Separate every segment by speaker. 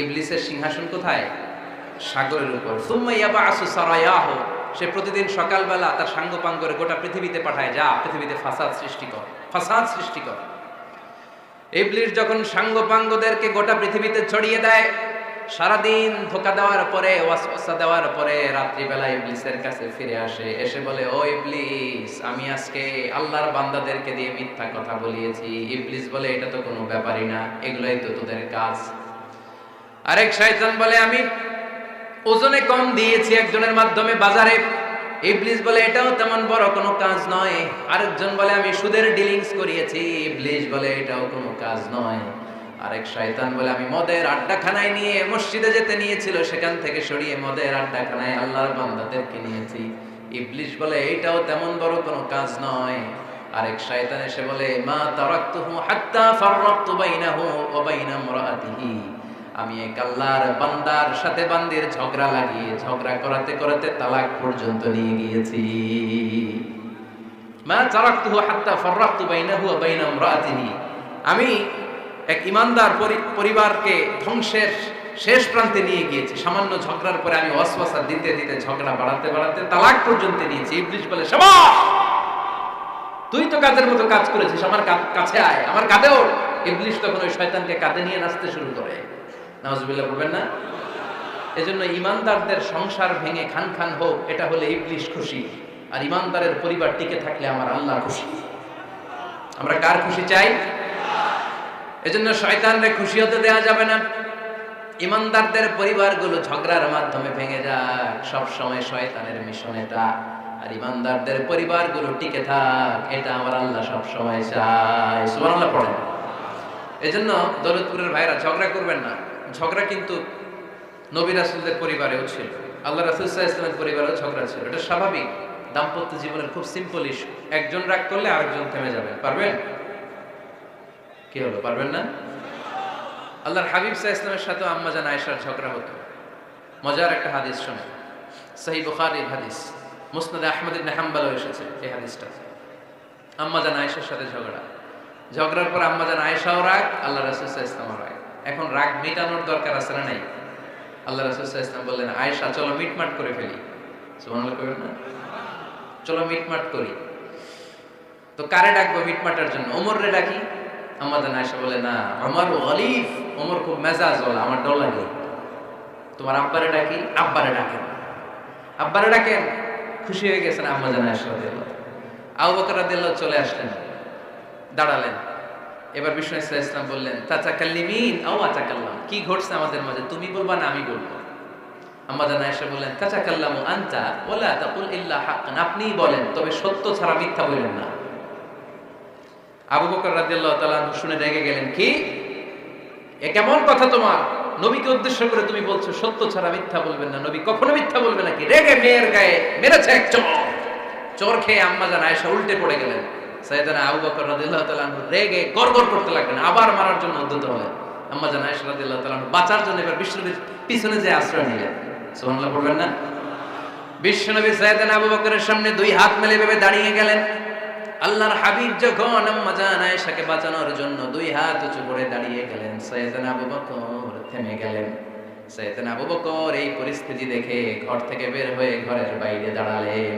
Speaker 1: ইবলিসের সিংহাসন কোথায়? সাগরের উপর। সুম্মা ইয়াবআসু সারায়াহু, সে প্রতিদিন সকালবেলা তার সাঙ্গপাঙ্গরে গোটা পৃথিবীতে পাঠায়, যা পৃথিবীতে ফাসাদ সৃষ্টি কর, ফাসাদ সৃষ্টি কর। ইবলিস যখন সাঙ্গপাঙ্গদেরকে গোটা পৃথিবীতে ছড়িয়ে দেয়, সারাদিন ধোঁকা দেওয়ার পরে, ওয়াসওয়াসা দেওয়ার পরে রাত্রিবেলা ইবলিসের কাছে ফিরে আসে, এসে বলে, ও ইবলিস, আমি আজকে আল্লাহর বান্দাদেরকে দিয়ে মিথ্যা কথা বলিয়েছি। ইবলিস বলে, এটা তো কোনো ব্যাপারই না, এগুলাই তো তোদের কাজ। আরেক শয়তান বলে, আমি ওজনে কম দিয়েছি একজনের মাধ্যমে বাজারে। ইবলিস বলে, এটাও তেমন বড় কোনো কাজ নয়। আরেকজন বলে, আমি সুদের ডিলিংস করিয়েছি। ইবলিস বলে, এটাও কোনো কাজ নয়। আরেক শয়তান বলে, আমি মদের আড্ডাখানায় নিয়ে মসজিদে যেতে নিয়েছিল, সেখান থেকে সরিয়ে মদের আড্ডাখানায় আল্লাহর বান্দাদেরকে নিয়েছি। ইবলিস বলে, এটাও তেমন বড় কোনো কাজ নয়। আরেক শয়তান এসে বলে, মা তারাকতুহু হাত্তা ফাররাকতু বাইনাহু ওয়া বাইনা ইমরাআতিহি, আমি এক আল্লাহর বান্দার সাথে বান্দির ঝগড়া লাগিয়ে ঝগড়া করাতে করাতে তালাক পর্যন্ত নিয়ে গিয়েছি। মা তারাকতুহু হাত্তা ফাররাকতু বাইনাহু ওয়া বাইনা ইমরাআতিহি, আমি এক ইমানদার পরিবারকে ধ্বংসের শেষ প্রান্তে নিয়ে গিয়েছি। সামান্য ঝগড়ার পরে আমি ওয়াসওয়াসা দিতে দিতে ঝগড়া বাড়াতে বাড়াতে তালাক পর্যন্ত নিয়েছি। ইবলিস বলে, শাবাশ, তুই তো কাজের মতো কাজ করেছিস, আমার কাছে আয়, আমার কাঁধে ওঠ। ইবলিস তখন ওই শয়তানকে কাঁধে নিয়ে নাচতে শুরু করে। নাউজুবিল্লাহ বলবেন না? এজন্য ইমানদারদের সংসার ভেঙে খান খান হোক, এটা হলে ইবলিস খুশি, আর ইমানদারের পরিবার টিকে থাকলে আমার আল্লাহ খুশি। আমরা কার খুশি চাই? এজন্য শয়তানরে খুশি হতে দেয়া যাবে না। ইমানদারদের পরিবারগুলো ঝগড়ার মাধ্যমে ভেঙে যাক, সব সময় শয়তানের মিশন এটা। আর ইমানদারদের পরিবারগুলো টিকে থাক, এটা আমার আল্লাহ সব সময় চায়। সুবহানাল্লাহ পড়েন। এজন্য দৌলতপুরের ভাইরা ঝগড়া করবেন না। ঝগড়া কিন্তু নবী রাসূলদের পরিবারেও ছিল, আল্লাহ রাসূল সাল্লাল্লাহু আলাইহি ওয়াসাল্লামের পরিবারেও ঝগড়া ছিল। এটা স্বাভাবিক, দাম্পত্য জীবনের খুব সিম্পল ইস্যু। একজন রাগ করলে আরেকজন থেমে যাবে। পারবেন? কি হলো, পারবেন না? আল্লাহর হাবিব সাল্লাল্লাহু আলাইহি ওয়াসাল্লামের সাথে আম্মা জান আয়েশার ঝগড়া হতো। মজার একটা হাদিস শুনে, সহিহ বুখারীর হাদিস, মুসনাদ আহমদ ইবনে হাম্বলেও এসেছে এই হাদিসটা। আম্মা জান আয়েশার সাথে ঝগড়ার পর আম্মা জান আয়েশাও রাগ, আল্লাহ রাসূল সাল্লাল্লাহু আলাইহি ওয়াসাল্লামও রাগ। এখন রাগ মেটানোর দরকার আছে না নাই? আল্লাহ রাসূল সাল্লাল্লাহু আলাইহি ওয়াসাল্লাম বললেন, আয়েশা চলো মিটমাট করে ফেলি। সুবহানাল্লাহ কইবেন না? চলো মিটমাট করি। তো কারে ডাকবো মিটমাটার জন্য? ওমর রে ডাকি। আম্মা জান আয়েশা বলে, না, ওমর গলিফ, ওমর খুব মেজাজ ওয়ালা, আমার ডর লাগে। তোমার আব্বারে ডাকি। আব্বারে ডাকেন। আব্বারে ডাকেন। খুশি হয়ে গেছেন আম্মা জান আয়েশা রাদিয়াল্লাহু। আবু বকর রাদিয়াল্লাহু চলে আসলেন, দাঁড়ালেন। এবার বিষ্ণু সাল্লাল্লাহু আলাইহি ওয়াসাল্লাম বললেন, তাতাকাল্লিমিন আও আতাকাল্লাম, কি ঘটছে আমাদের মাঝে, তুমি বলবা না আমি বলবো? আম্মা জান আয়েশা বললেন, তাতাকাল্লামু আনতা ওয়ালা তাকুল ইল্লা হাক্কান, আপনিই বলেন, তবে সত্য ছাড়া মিথ্যা বলবেন না। আবু বকর রাদিয়াল্লাহু তাআলা শুনে রেগে গেলেন, কি এ কেমন কথা তোমার? নবীকে উদ্দেশ্য করে তুমি বলছো সত্য ছাড়া মিথ্যা বলবেন না, নবী কখনো মিথ্যা বলবে নাকি? রেগে মেয়ের গায়ে মেরেছে এক চড়। চোর খেয়ে আম্মা জান আয়েশা উল্টে পড়ে গেলেন। সাইয়েদনা আবু বকর রাদিয়াল্লাহু তাআলা রেগে গড়গড় করতে লাগলেন, আবার মারার জন্য উদ্যত হলেন। আম্মা জান আয়েশা রাদিয়াল্লাহু তাআলা বাঁচার জন্য এবার বিশ্বনবীর পিছনে যে আশ্রয় নিলেন। সুবহানাল্লাহ পড়বেন না? বিশ্বনবী সাইয়েদনা আবু বকরের সামনে দুই হাত মেলে ভেবে দাঁড়িয়ে গেলেন। আল্লাহর হাবিব যখন আম্মা জান আয়েশাকে বাঁচানোর জন্য দুই হাত উঁচু করে দাঁড়িয়ে গেলেন, সাইয়েদনা আবু বকর থেমে গেলেন। সাইয়েদনা আবু বকর এই পরিস্থিতি দেখে ঘর থেকে বের হয়ে ঘরের বাইরে দাঁড়ালেন।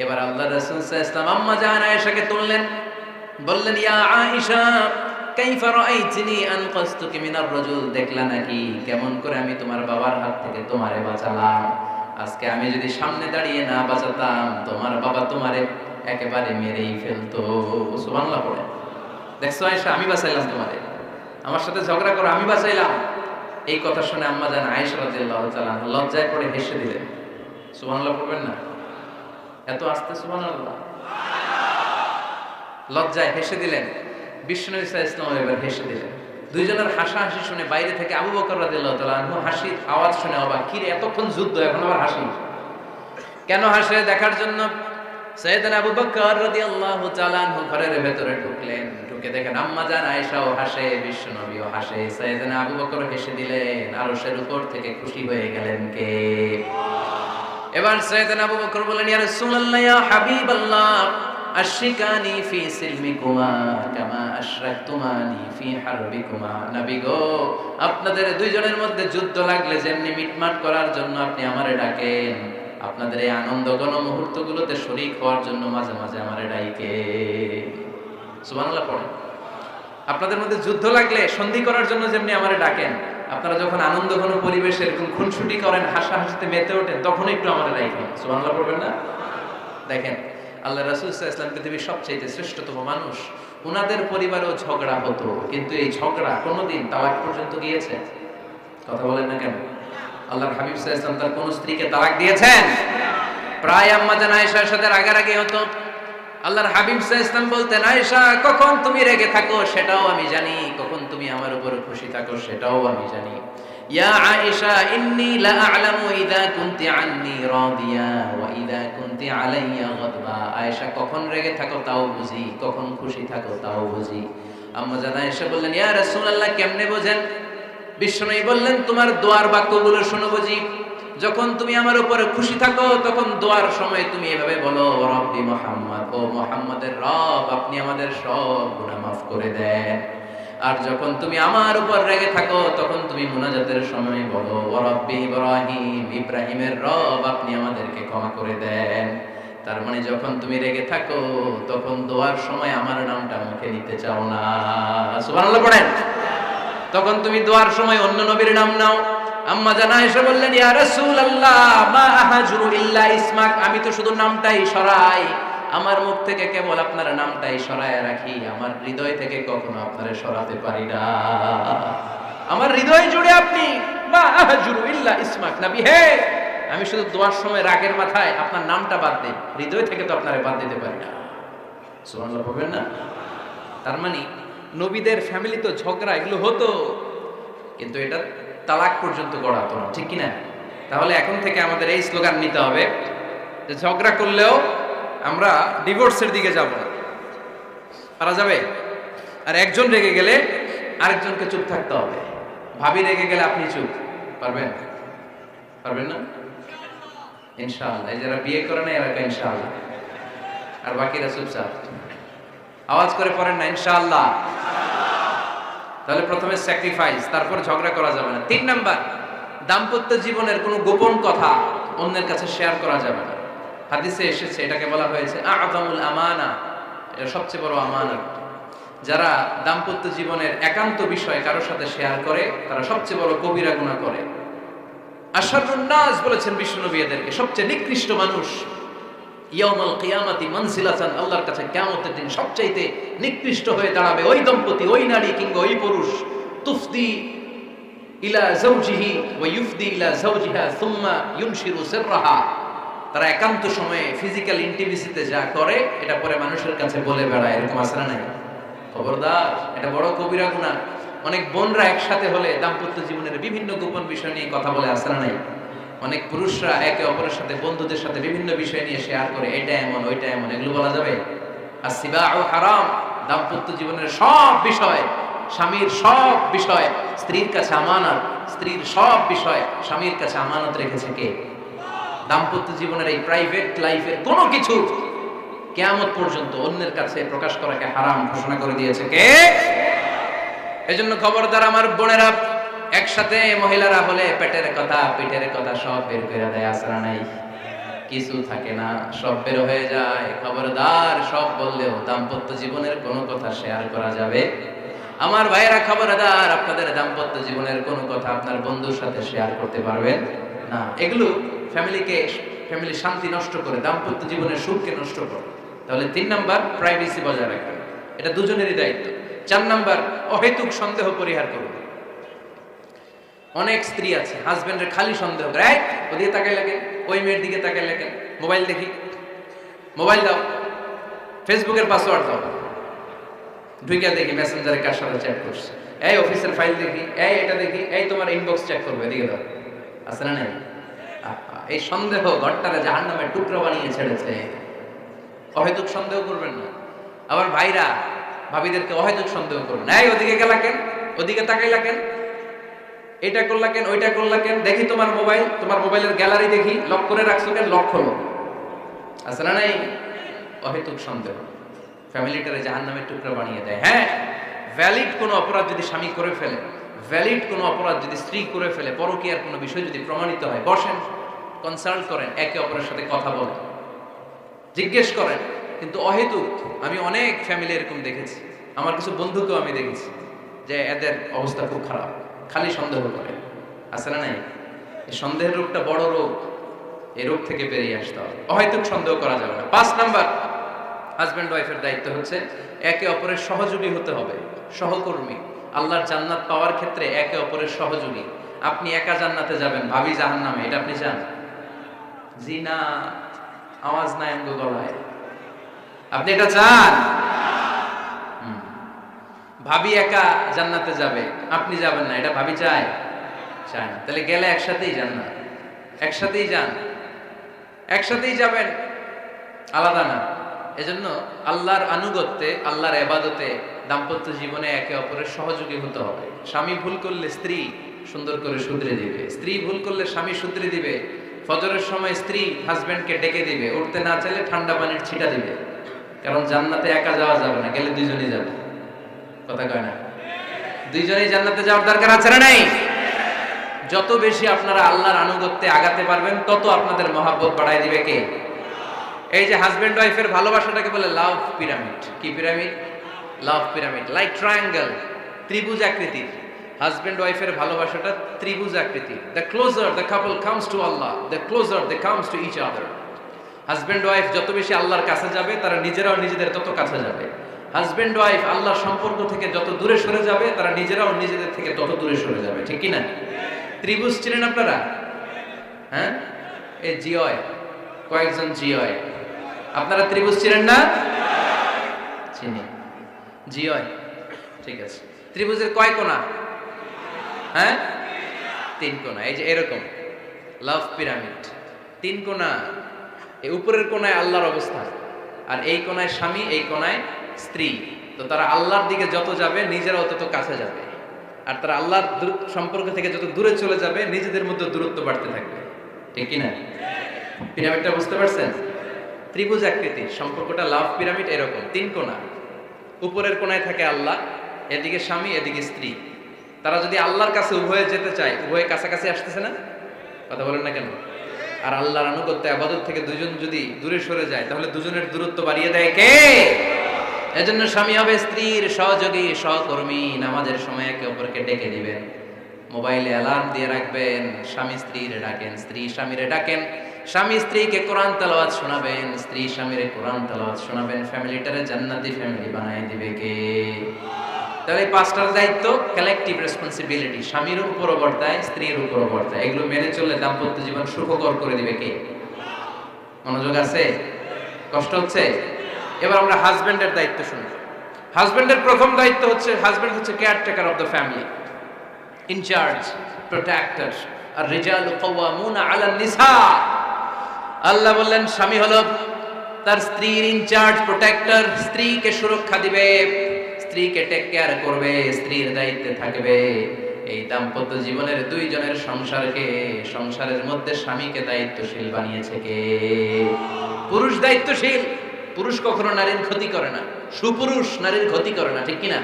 Speaker 1: এবার আল্লাহ রাসূল সাল্লাল্লাহু আলাইহি ওয়াসাল্লাম আম্মা জান আয়েশাকে তুললেন, বললেন, ইয়া আয়েশা কাইফা রাআইতিনি আনকাসতুকি মিনার রাজুল, দেখলা নাকি কেমন করে আমি তোমার বাবার হাত থেকে তোমারে বাঁচালাম? আজকে আমি যদি সামনে দাঁড়িয়ে না বাঁচাতাম, তোমার বাবা তোমারে একেবারে মেরেই ফেলতো। সুবহানাল্লাহ পড়ে। দেখছো আয়েশা, আমি বাঁচাইলাম তোমারে, আমার সাথে ঝগড়া করো, আমি বাঁচাইলাম। এই কথা শুনে আম্মা জান আয়েশা রাদিয়াল্লাহু তাআলা লজ্জায় পড়ে হেসে দিলেন। সুবহানাল্লাহ পড়বেন না? এত আস্তে সুবহানাল্লাহ। লজ্জায় হেসে দিলেন। বিশ্বনবী সাল্লাল্লাহু আলাইহি ওয়াসাল্লাম এবার হেসে দিলেন। দুইজনের হাসাহাসি শুনে বাইরে থেকে আবু বকর রাদিয়াল্লাহু তাআলা আনহু হাসির আওয়াজ শুনে অবাক, কি রে এতক্ষণ যুদ্ধ, এখন আবার হাসি কেন? হাসে দেখার জন্য সাইয়েদনা আবু বকর রাদিয়াল্লাহু তাআলা আনহু ঘরের ভেতরে ঢুকলেন। ঢুকে দেখেন আম্মা জান আয়েশাও হাসে, বিশ্বনবীও হাসে। সাইয়েদনা আবু বকর হেসে দিলেন, আরশের উপর থেকে খুশি হয়ে গেলেন কে? এবার সাইয়েদনা আবু বকর বললেন, ইয়া রাসূলুল্লাহ, ইয়া হাবিবাল্লাহ, আশরিকানি ফি সিলমিকুমা কামা আশরাকতুমানি ফি হারবিকুমা। নবী গো, আপনাদের দুইজনের মধ্যে যুদ্ধ লাগলে যেমনি মিটমাট করার জন্য আপনি আমারে ডাকেন, আপনাদের এই আনন্দ ঘন মুহূর্তগুলোতে শরীক হওয়ার জন্য মাঝে মাঝে আমারে ডাকেন। সুবহানাল্লাহ পড়েন। আপনাদের মধ্যে যুদ্ধ লাগলে সন্ধি করার জন্য যেমনি আমারে ডাকেন, আপনারা যখন আনন্দ ঘন পরিবেশে এরকম খুনসুটি করেন, হাসাহাসিতে মেতে ওঠেন, তখন একটু আমারে ডাকেন। সুবহানাল্লাহ পড়বেন না? দেখেন, আল্লাহ রাসূল সাল্লাল্লাহু আলাইহি ওয়াসাল্লাম পৃথিবীর সবচেয়ে শ্রেষ্ঠতম মানুষ, উনাদের পরিবারেও ঝগড়া হতো, কিন্তু এই ঝগড়া কোনোদিন তালাক পর্যন্ত গিয়েছে? কথা বলেন না কেন? আল্লাহর হাবিব সাল্লাল্লাহু আলাইহি ওয়াসাল্লাম তার কোন স্ত্রীকে তালাক দিয়েছেন? প্রায় আম্মা জান আয়েশার সাথে রাগারাগি হতো। আল্লাহর হাবিব সাল্লাল্লাহু আলাইহি ওয়াসাল্লাম বলতেন, আয়েশা, কখন তুমি রেগে থাকো সেটাও আমি জানি, কখন তুমি আমার উপর খুশি থাকো সেটাও আমি জানি। ইয়া আয়েশা, ইন্নী লা আ'লামু ইযা কুনতি আন্নী রাদিয়া ওয়া ইযা কুনতি আলাইয়া গাদবা। আয়েশা, কখন রেগে থাকো তাও বুঝি, কখন খুশি থাকো তাও বুঝি। আম্মা জান আয়েশা বললেন, ইয়া রাসূলুল্লাহ, কেমনে বোঝেন? বিশ্বনবী বললেন, তোমার দোয়ার বাক্যগুলো শোনো বুঝি। যখন তুমি আমার উপরে খুশি থাকো তখন দোয়ার সময় তুমি এভাবে বলো, রব্বি মুহাম্মদ, ও মুহাম্মাদের রব, আপনি আমাদের সব গুনাহ মাফ করে দেন। আর যখন তুমি আমার উপর রেগে থাকো তখন তুমি মুনাজাতের সময় বলো, রব্বি ইব্রাহিম, ইব্রাহিমের রব, আপনি আমাদেরকে ক্ষমা করে দেন। তার মানে যখন তুমি রেগে থাকো তখন দোয়ার সময় আমার নামটা মুখে নিতে চাও না। সুবহানাল্লাহ পড়েন। তখন তুমি দোয়ার সময় অন্য নবীর নাম নাও। আম্মা জান আয়েশা বললেন, ইয়া রাসূলুল্লাহ, মা আহাজুরু ইল্লা ইসমাক, আমি তো শুধু নামটাই সরাই, আমার মুখ থেকে কেবল আপনার নামটাই সরায় রাখি, আমার হৃদয় থেকে কখনো আপনারে সরাতে পারি না। আমার হৃদয় জুড়ে আপনি, মা আহাজুরু ইল্লা ইসমাক। নবী হে, আমি শুধু দোয়ার সময় রাগের মাথায় আপনার নামটা বাদ দেই, হৃদয় থেকে তো আপনারে বাদ দিতে পারি না। সুবহানাল্লাহ বলবেন না? তার মানে নবীদের ফ্যামিলি তো ঝগড়া এগুলো হতো, কিন্তু এটা তালাক পর্যন্ত গড়াতো না, ঠিক কিনা? তাহলে এখন থেকে আমাদের এই স্লোগান নিতে হবে যে ঝগড়া করলেও আমরা ডিভোর্সের দিকে যাব না। পারা যাবে? আর একজন রেগে গেলে আরেকজনকে চুপ থাকতে হবে। ভাবি রেগে গেলে আপনি চুপ, পারবেন? পারবেন না? ইনশাআল্লাহ। এই যারা বিয়ে করে না এরা ইনশাআল্লাহ, আর বাকিরা চুপচাপ। আওয়াজ করে পড়েন না ইনশাআল্লাহ। তাহলে প্রথমে স্যাক্রিফাইস, তারপর ঝগড়া করা যাবে না। 3 নাম্বার, দাম্পত্য জীবনের কোনো গোপন কথা অন্যের কাছে শেয়ার করা যাবে না। হাদিসে এসেছে, এটাকে বলা হয়েছে আ'যামুল আমানা, এটা সবচেয়ে বড় আমানত। যারা দাম্পত্য জীবনের একান্ত বিষয় কারোর সাথে শেয়ার করে তারা সবচেয়ে বড় কবিরা গুনাহ করে। আশরারুন নাস বলেছেন বিশ্বনবী এদেরকে, সবচেয়ে নিকৃষ্ট মানুষ। ইয়াউমাল কিয়ামাতি মানজিলাতান, আল্লাহর কাছে কিয়ামতের দিন সবচাইতে নিকৃষ্ট হয়ে দাঁড়াবে ওই দম্পতি, ওই নারী কিংবা ওই পুরুষ, তুফদি ইলা যাওজিহি ওয়া ইউফদি ইলা যাওজিহা সুম্মা ইউনশিরু সিররাহা। তারা একান্ত সময়ে ফিজিক্যাল ইন্টিমেসিতে যা করে এটা পরে মানুষের কাছে বলে বেড়ায়, এরকম আছে না নাই? খবরদার, এটা বড় কবিরা গুনাহ। অনেক বোনরা একসাথে হলে দাম্পত্য জীবনের বিভিন্ন গোপন বিষয় নিয়ে কথা বলে, আছে না নাই? অনেক পুরুষরা একে অপরের সাথে, বন্ধুদের সাথে বিভিন্ন বিষয় নিয়ে শেয়ার করে, এটা এমন ওইটা এমন, এগুলো বলা যাবে? আর সিবাউ হারাম, দাম্পত্য জীবনের সব বিষয়, স্বামীর সব বিষয় স্ত্রীর কাছে আমানত, স্ত্রীর সব বিষয় স্বামীর কাছে আমানত রেখেছে কে? দাম্পত্য জীবনের এই প্রাইভেট লাইফের কোনো কিছু কিয়ামত পর্যন্ত অন্যের কাছে প্রকাশ করাকে হারাম ঘোষণা করে দিয়েছে কে? এজন্য খবরদার আমার বোনেরা, একসাথে মহিলারা হলে পেটের কথা পিঠের কথা সব বের করে দেয়, আসরা নাই, কিছু থাকে না, সব বের হয়ে যায়। খবরদার, সব বললেও দাম্পত্য জীবনের কোনো কথা শেয়ার করা যাবে? আমার ভাইয়েরা খবরদার, আপনাদের দাম্পত্য জীবনের কোনো কথা আপনার বন্ধুর সাথে শেয়ার করতে পারবেন না। এগুলো ফ্যামিলি শান্তি নষ্ট করে, দাম্পত্য জীবনের সুখকে নষ্ট করে। তাহলে 3 নাম্বার, প্রাইভেসি বজায় রাখবেন, এটা দুজনেরই দায়িত্ব। 4 নাম্বার, অহেতুক সন্দেহ পরিহার করুন। অনেক স্ত্রী আছে হাজবেন্ডের খালি সন্দেহ করে, ওদিকে তাকাই লাগে, ওই মেয়ের দিকে তাকাই লাগে, মোবাইল দেখি, মোবাইল দাও, ফেসবুকের পাসওয়ার্ড দাও, ঢুকে দেখি মেসেঞ্জারে কার সাথে চ্যাট করছে, এই অফিসের ফাইল দেখি, এই এটা দেখি, এই তোমার ইনবক্স চেক করবে, এদিকে দাও, আছে না নাই? এই সন্দেহ ঘরটারে জাহান্নামের টুকরো বানিয়ে ছেড়েছে। অহেতুক সন্দেহ করবেন না। আবার ভাইরা ভাবিদেরকে অহেতুক সন্দেহ করবেন, এই ওদিকে গেলা কেন, ওদিকে তাকাইলা কেন, এটা করলা কেন, ওইটা করলা কেন, দেখি তোমার মোবাইল, তোমার মোবাইলের গ্যালারি দেখি, লক করে রাখছো কেন, লক খোলো, আছে না নাই? অহেতুক সন্দেহ ফ্যামিলিটারে জাহান্নামের টুকরা বানিয়ে দেয়। হ্যাঁ, ভ্যালিড কোনো অপরাধ যদি স্বামী করে ফেলে, ভ্যালিড কোনো অপরাধ যদি স্ত্রী করে ফেলে, পরকীয়ার কোনো বিষয় যদি প্রমাণিত হয়, বসেন, কনসাল্ট করেন, একে অপরের সাথে কথা বলেন, জিজ্ঞেস করেন। কিন্তু অহেতুক, আমি অনেক ফ্যামিলি এরকম দেখেছি, আমার কিছু বন্ধুকেও আমি দেখেছি যে এদের অবস্থা খুব খারাপ, খালি সন্দেহ করে। আছে না নাই? এই সন্দেহের রোগটা বড় রোগ, এই রোগ থেকে বেরিয়ে আসতে হবে। অহেতুক সন্দেহ করা যাবে না। 5 নাম্বার, হাজব্যান্ড ওয়াইফের দায়িত্ব হচ্ছে একে অপরের সহযোগী হতে হবে, সহকর্মী। আল্লাহর জান্নাত পাওয়ার ক্ষেত্রে একে অপরের সহযোগী। আপনি একা জান্নাতে যাবেন, ভাবি জাহান্নামে, এটা আপনি চান? জি না, আওয়াজ নাই আমগো গলায়। আপনি এটা চান? ভাবি একা জান্নাতে যাবে, আপনি যাবেন না, এটা ভাবি চায়? চায় না। তাহলে গেলে একসাথেই যান না, একসাথেই যান, একসাথেই যাবেন, আলাদা না। এজন্য আল্লাহর আনুগত্যে, আল্লাহর ইবাদতে, দাম্পত্য জীবনে একে অপরের সহযোগী হতে হবে। স্বামী ভুল করলে স্ত্রী সুন্দর করে শুধরে দিবে, স্ত্রী ভুল করলে স্বামী শুধরে দিবে। ফজরের সময় স্ত্রী হাজবেন্ডকে ডেকে দিবে, উঠতে না চাইলে ঠান্ডা পানির ছিটা দিবে। কারণ জান্নাতে একা যাওয়া যাবে না, গেলে দুইজনেই যাবে। কথা কয় না? দুইজনেই জান্নাতে যাওয়ার দরকার আছে না নাই? যত বেশি আপনারা আল্লাহর আনুগত্যে আগাতে পারবেন, তত আপনাদের মহাব্বত বাড়ায় দিবে কে? এই যে হাজবেন্ড ওয়াইফের ভালোবাসাটাকে বলে লাভ পিরামিড। কি pyramid? Love pyramid, like triangle, ত্রিভুজ আকৃতির। হাজবেন্ড ওয়াইফের ভালোবাসাটা ত্রিভুজ আকৃতির। The closer the couple comes to আল্লাহ, the closer they comes to each other. Husband wife যত বেশি আল্লাহর কাছে যাবে, তারা নিজেরাও নিজেদের তত কাছে যাবে। হাজবেন্ড ওয়াইফ আল্লাহর সম্পর্ক থেকে যত দূরে সরে যাবে, তারা নিজেরাও নিজেদের থেকে তত দূরে সরে যাবে। ঠিক কি না? ত্রিভুজ চিনেন আপনারা? হ্যাঁ, এই জিওয় কয়েকজন জিওয়, আপনারা ত্রিভুজ চিনেন না? চিনি, জিওয়, ঠিক আছে। ত্রিভুজের কয় কোণা? হ্যাঁ, 3 কোণা। এই যে এরকম লাভ পিরামিড, 3 কোণা। এই উপরের কোণায় আল্লাহর অবস্থান, আর এই কোণায় স্বামী, এই কোণায় স্ত্রী। তো তারা আল্লাহর দিকে যত যাবে, নিজেরাও তত কাছে যাবে। আর তারা আল্লাহর সম্পর্ক থেকে যত দূরে চলে যাবে, নিজেদের মধ্যে দূরত্ব বাড়তে থাকবে। ঠিক কি না? পিরামিডটা বুঝতে পারছেন? ত্রিভুজ আকৃতির সম্পর্কটা লাভ পিরামিড এরকম, 3 কোণা। উপরের কোণায় থাকে আল্লাহ, এদিকে স্বামী, এদিকে স্ত্রী। তারা যদি আল্লাহর কাছে উভয়ে যেতে চায়, উভয়ে কাছাকাছি আসতেছে না? কথা বলেন না কেন? আর আল্লাহর আনুগত্য ইবাদত থেকে দুজন যদি দূরে সরে যায়, তাহলে দুজনের দূরত্ব বাড়িয়ে দেয় কে? এজন্য স্বামী হবে স্ত্রীর সহযোগী, সহকর্মী। নামাজের সময় একে অপরকে ডেকে দিবেন, মোবাইলে অ্যালার্ম দিয়ে রাখবেন। স্বামী স্ত্রীরে ডাকেন, স্ত্রী স্বামীরে ডাকেন। স্বামী স্ত্রীকে কোরআন তেলাওয়াত শোনাবেন, স্ত্রী স্বামীরে কোরআন তেলাওয়াত শোনাবেন। ফ্যামিলিটারে জান্নাতি ফ্যামিলি বানায় দিবে কে? তাহলে 5টার দায়িত্ব, কালেকটিভ রেসপন্সিবিলিটি, স্বামীর উপরও বর্তায়, স্ত্রীর উপরও বর্তায়। এগুলো মেনে চললে দাম্পত্য জীবন সুখকর করে দিবে কে? মনোযোগ আছে? কষ্ট হচ্ছে? এবার আমরা হাজবেন্ডের দায়িত্ব শুনি। হাজবেন্ডের প্রথম দায়িত্ব হচ্ছে, হাজবেন্ড হচ্ছে caretaker of the family, in charge, protector. আর রিজালু কাওয়ামুনা আলান নিসা। আল্লাহ বললেন স্বামী হলো তার স্ত্রীর ইনচার্জ, প্রোটেক্টর। স্ত্রীকে সুরক্ষা দিবে, স্ত্রীকে টেক কেয়ার করবে, স্ত্রীর দায়িত্বে থাকবে। এই দাম্পত্য জীবনের দুইজনের সংসারকে, সংসারের মধ্যে স্বামীকে দায়িত্বশীল বানিয়েছে কে? পুরুষ দায়িত্বশীল। পুরুষ কখনো নারীর ক্ষতি করে না, সুপুরুষ নারীর ক্ষতি করে না। ঠিক কিনা?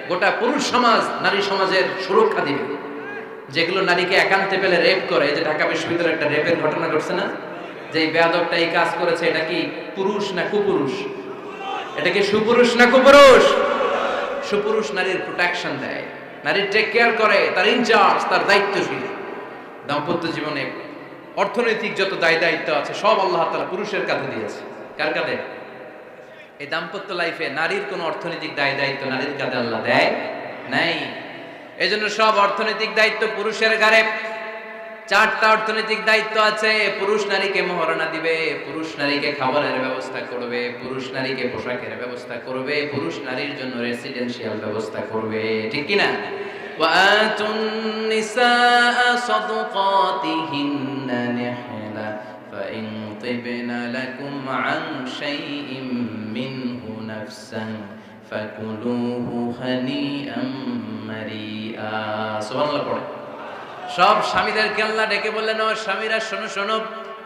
Speaker 1: গোটা পুরুষ সমাজ নারী সমাজের সুরক্ষা দিবে। যেগুলো নারীকে একান্তে পেলে রেপ করে, যে ঢাকা বিশ্ববিদ্যালয়ে একটা রেপের ঘটনা ঘটছে না, যে এই বেয়াদবটা এই কাজ করেছে, এটা কি পুরুষ না কুপুরুষ? এটা কি সুপুরুষ না কুপুরুষ? সুপুরুষ নারীর প্রোটেকশন দেয়, নারীর টেক কেয়ার করে, তার ইনচার্জ, তার দায়িত্বশীল। দাম্পত্য জীবনে অর্থনৈতিক যত দায় দায়িত্ব আছে, সব আল্লাহ তাআলা পুরুষের কাঁধে দিয়েছে। কার কাঁধে? এই দাম্পত্য লাইফে নারীর কোনো অর্থনৈতিক দায় দায়িত্ব নারীর কাঁধে আল্লাহ দেয় নাই। এই জন্য সব অর্থনৈতিক দায়িত্ব পুরুষের ঘাড়ে। 4টা অর্থনৈতিক দায়িত্ব আছে। পুরুষ নারীকে মহারণা দিবে, পুরুষ নারীকে খাবারের ব্যবস্থা করবে, পুরুষ নারীকে পোশাকের ব্যবস্থা করবে, পুরুষ নারীর জন্য রেসিডেন্সিয়াল ব্যবস্থা করবে। ঠিক কিনা? ওয়াআতুন নিসাআ সাদকাতিহিন্না নিহলা ফাইন তিবনা লাকুম আন শাইইম মিনহু নাফসান ফাকুলুহু হানিআম মারিআ। সুবহানাল্লাহ পড়ে। সব স্বামীদেরকে আল্লাহ ডেকে বললেন, ও স্বামীরা শোনো শোনো,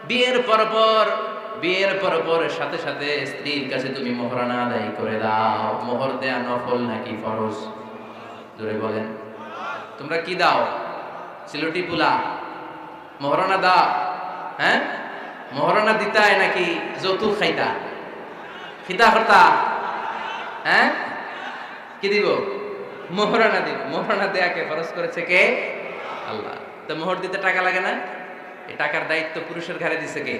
Speaker 1: বিয়ের পর বিয়ের পর সাথে সাথে স্ত্রীর কাছে তুমি মোহরানা আদায় করে দাও। মোহর দেয়া নফল নাকি ফরজ? জোরে বলেন। তোমরা কি দাও? সিলটি পুলা মোহরানা দাও? হ্যাঁ, মোহরানা দিতায় নাকি যৌতুক খাইতা? খিতা হরতা? হ্যাঁ, কি দিব? মোহরানা দিব। মোহরানা দেয়াকে ফরজ করেছে কে? আল্লাহ। তো মোহর দিতে টাকা লাগে না? এই টাকার দায়িত্ব পুরুষের ঘাড়ে দিছে কে?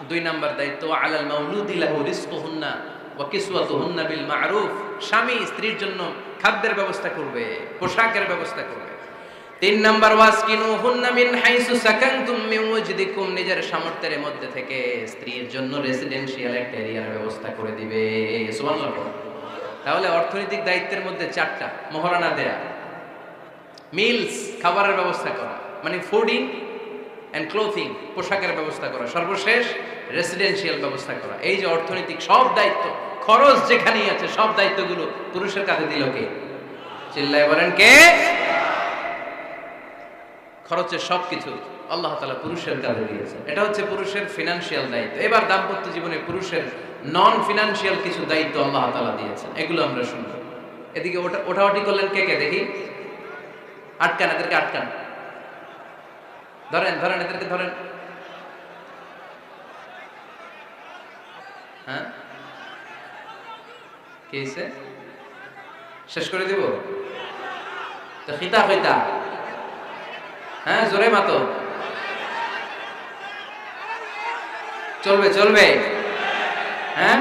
Speaker 1: 2 নাম্বার দায়িত্ব, আলাল মাউলুদি লাহু রিজকুহুন্না ওয়া কিসওয়াতুহুন্না বিল মা'রুফ। স্বামী স্ত্রীর জন্য খাদ্যের ব্যবস্থা করবে, পোশাকের ব্যবস্থা করবে। 3 নাম্বার, ওয়াসকিনুহুন্না মিন হাইসু সাকানতুম মিন ওয়াজদিকুম। নিজের সামর্থ্যের মধ্যে থেকে স্ত্রীর জন্য রেসিডেন্সিয়াল একটা এরিয়ার ব্যবস্থা করে দিবে। সুবহানাল্লাহ। তাহলে অর্থনৈতিক দায়িত্বের মধ্যে 4টা: মোহরানা দেয়া, মিলস খাবারের ব্যবস্থা করা, মানে ফুডিং এন্ড ক্লোথিং, পোশাকের ব্যবস্থা করা, সর্বশেষ রেসিডেন্সিয়াল ব্যবস্থা করা। এই যে অর্থনৈতিক সব দায়িত্ব, খরচ যেখানেই আছে সব দায়িত্বগুলো পুরুষের কাঁধে দিল কে? চিল্লায় বলেন কে? খরচের সবকিছু আল্লাহ তাআলা পুরুষের কাঁধে দিয়েছেন। এটা হচ্ছে পুরুষের ফিনান্সিয়াল দায়িত্ব। এবার দাম্পত্য জীবনে পুরুষের নন ফিনান্সিয়াল কিছু দায়িত্ব আল্লাহ তাআলা দিয়েছেন, এগুলো আমরা শুনবো। এদিকে ওঠাওটি করলেন কে কে দেখি? আটকান, এদেরকে আটকান। ধরেন ধরেন, এদেরকে ধরেন। হ্যাঁ, কি হইছে? শেষ করে দিব তো? খিতা হইতা? হ্যাঁ, জোরে মাতো। চলবে চলবে? হ্যাঁ,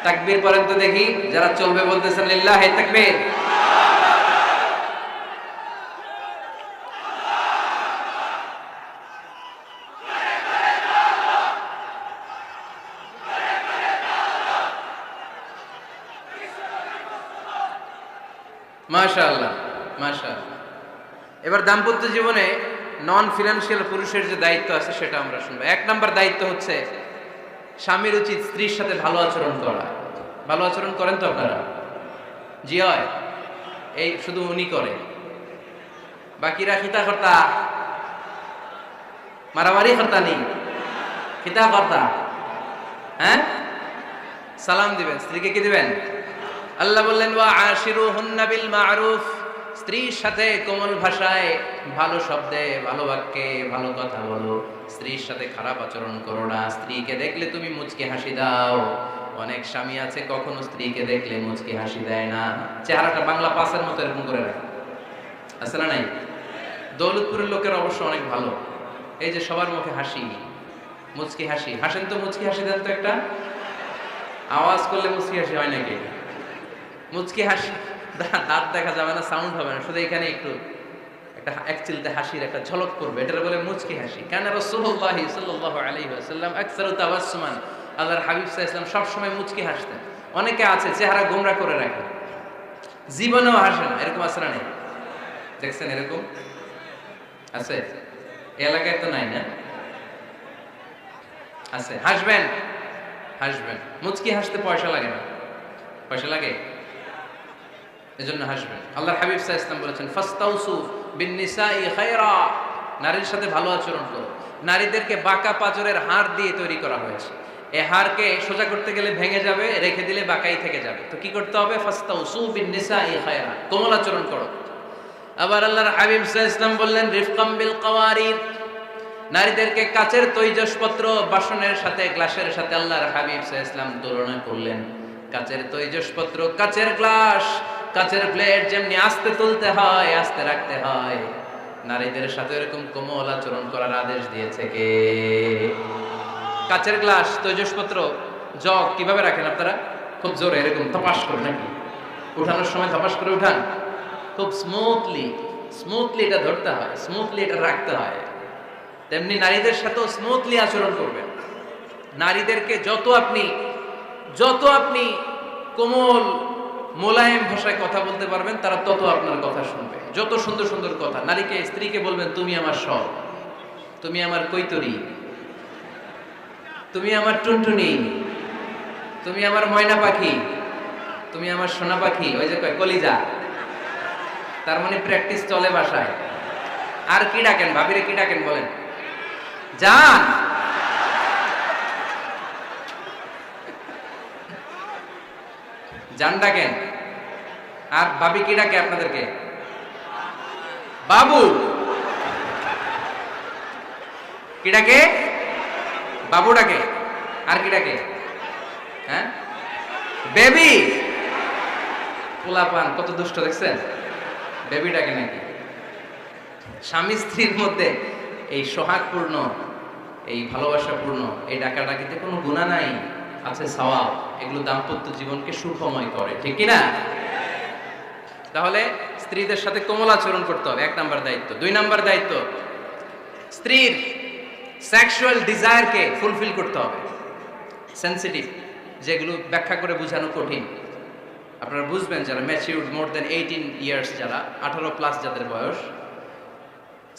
Speaker 1: তাকবীর পড়েন তো দেখি। যারা চলবে বলতেছেন লিল্লাহি তাকবীর। মাশাআল্লাহ মাশাআল্লাহ। এবার দাম্পত্য জীবনে নন ফিনান্সিয়াল পুরুষের যে দায়িত্ব আছে সেটা আমরা শুনবো। 1 নাম্বার দায়িত্ব হচ্ছে স্বামীর উচিত স্ত্রীর সাথে ভালো আচরণ করা। ভালো আচরণ করেন তো আপনারা? জি হয়। এই শুধু উনি করে, বাকিরা খিতা কর্তা, মারামারি কর্তা নেই, খিতা কর্তা। হ্যাঁ, সালাম দিবেন, স্ত্রীকে কি দিবেন? আল্লাহ বললেন ওয়া আশিরুহুন্না বিল মা'রুফ। স্ত্রীর সাথে কোমল ভাষায়, ভালো শব্দে, ভালো বাক্যে ভালো কথা বলো। স্ত্রীর সাথে খারাপ আচরণ করো না। স্ত্রীকে দেখলে তুমি মুচকি হাসি দাও। অনেক স্বামী আছে কখনো স্ত্রীকে দেখলে মুচকি হাসি দেয় না, চেহারাটা বাংলা পাসের মতো এরকম করে রাখে। আছে না নাই? দৌলতপুরের লোকের অবশ্য অনেক ভালো। এই যে সবার মুখে হাসি, মুচকি হাসি। হাসেন তো, মুচকি হাসি দেন তো একটা। আওয়াজ করলে মুচকি হাসি হয় নাকি? মুচকি হাসি, দাঁত দেখা যাবে না, সাউন্ড হবে না, শুধু এখানে একটু একটা এক চিলতে হাসির একটা ঝলক করবে, এটা বলে মুচকি হাসি। কারণ রাসূলুল্লাহ সাল্লাল্লাহু আলাইহি ওয়াসাল্লাম আকসারু তাবাসসুমান, আল্লাহর হাবিব সাল্লাল্লাহু আলাইহি ওয়াসাল্লাম সব সময় মুচকি হাসতেন। অনেকে আছে চেহারা গোমরা করে রাখে, জীবনেও হাসে না, এরকম আছে না? নেই? দেখছেন এরকম আছে? এই এলাকায় তো নাই না? আছে। হাসবেন হাসবেন, মুচকি হাসতে পয়সা লাগে না। পয়সা লাগে? এজন্য হাসবেন। আল্লাহর হাবিব সাল্লাল্লাহু আলাইহি ওয়াসাল্লাম বলেছেন ফাস্তাউসু বিন-নিসাই খায়রা, নারীর সাথে ভালো আচরণ করো। নারীদেরকে বাঁকা পাঁজরের হাড় দিয়ে তৈরি করা হয়েছে। এই হাড়কে সোজা করতে গেলে ভেঙে যাবে, রেখে দিলে বাঁকাই থেকে যাবে। তো কি করতে হবে? ফাস্তাউসু বিন-নিসাই খায়রা, কোমল আচরণ করো। আবার আল্লাহর হাবিব সাল্লাল্লাহু আলাইহি ওয়াসাল্লাম বললেন রিফকাম বিল কাওয়ারিদ, নারীদেরকে কাচের তৈজসপত্র, বাসনের সাথে, গ্লাসের সাথে আল্লাহর হাবিব সাল্লাল্লাহু আলাইহি ওয়াসাল্লাম তুলনা করলেন। কাচের তৈজসপত্র, কাচের গ্লাস, কাচের প্লেট যেমনি আস্তে তুলতে হয়, আস্তে রাখতে হয়, নারীদের সাথে এরকম কোমল আচরণ করার আদেশ দিয়েছে কে? কাচের গ্লাস, তৈজসপত্র, জগ কিভাবে রাখেন আপনারা? খুব জোরে এরকম ধপাস করে নাকি? উঠানোর সময় ধপাস করে উঠান? খুব স্মুথলি এটা ধরতে হয়, স্মুথলি এটা রাখতে হয়। তেমনি নারীদের সাথেও স্মুথলি আচরণ করবেন। নারীদেরকে যত আপনি কোমল মোলায়েম ভাষায় কথা বলতে পারবেন, তারা তত আপনার কথা শুনবে। যত সুন্দর সুন্দর কথা নারীকে, স্ত্রীকে বলবেন তুমি আমার সব, তুমি আমার কৈতরি, তুমি আমার টুনটুনি, তুমি আমার ময়না পাখি, তুমি আমার সোনা পাখি। ওই যে কয় কলিজা, তার মানে প্র্যাকটিস চলে বাসায়। আর কি ডাকেন? ভাবিরে কি ডাকেন বলেন? জান, জান ডাকেন। আর ভাবি কি ডাকে আপনাদেরকে? বাবু। কি ডাকে? বাবু ডাকে। আর কি ডাকে? হ্যাঁ, বেবি। পোলাপান কত দুষ্ট দেখছেন, বেবি ডাকে নাকি? স্বামী স্ত্রীর মধ্যে এই সোহাগপূর্ণ, এই ভালোবাসাপূর্ণ এই ডাকাডাকিতে কোনো গুনাহ নাই, আছে সওয়াব। এগুলো দাম্পত্য জীবনকে সুখময় করে, ঠিক কি না? তাহলে স্ত্রীদের সাথে কোমল আচরণ করতে হবে, 1 নাম্বার দায়িত্ব। 2 নাম্বার দায়িত্ব, স্ত্রীর সেক্সুয়াল ডিজায়ারকে ফুলফিল করতে হবে। সেনসিটিভ, যেগুলো ব্যাখ্যা করে বোঝানো কঠিন। আপনারা বুঝবেন যারা ম্যাচিউরড, মোর দেন 18 ইয়ার্স, যারা 18 প্লাস যাদের বয়স,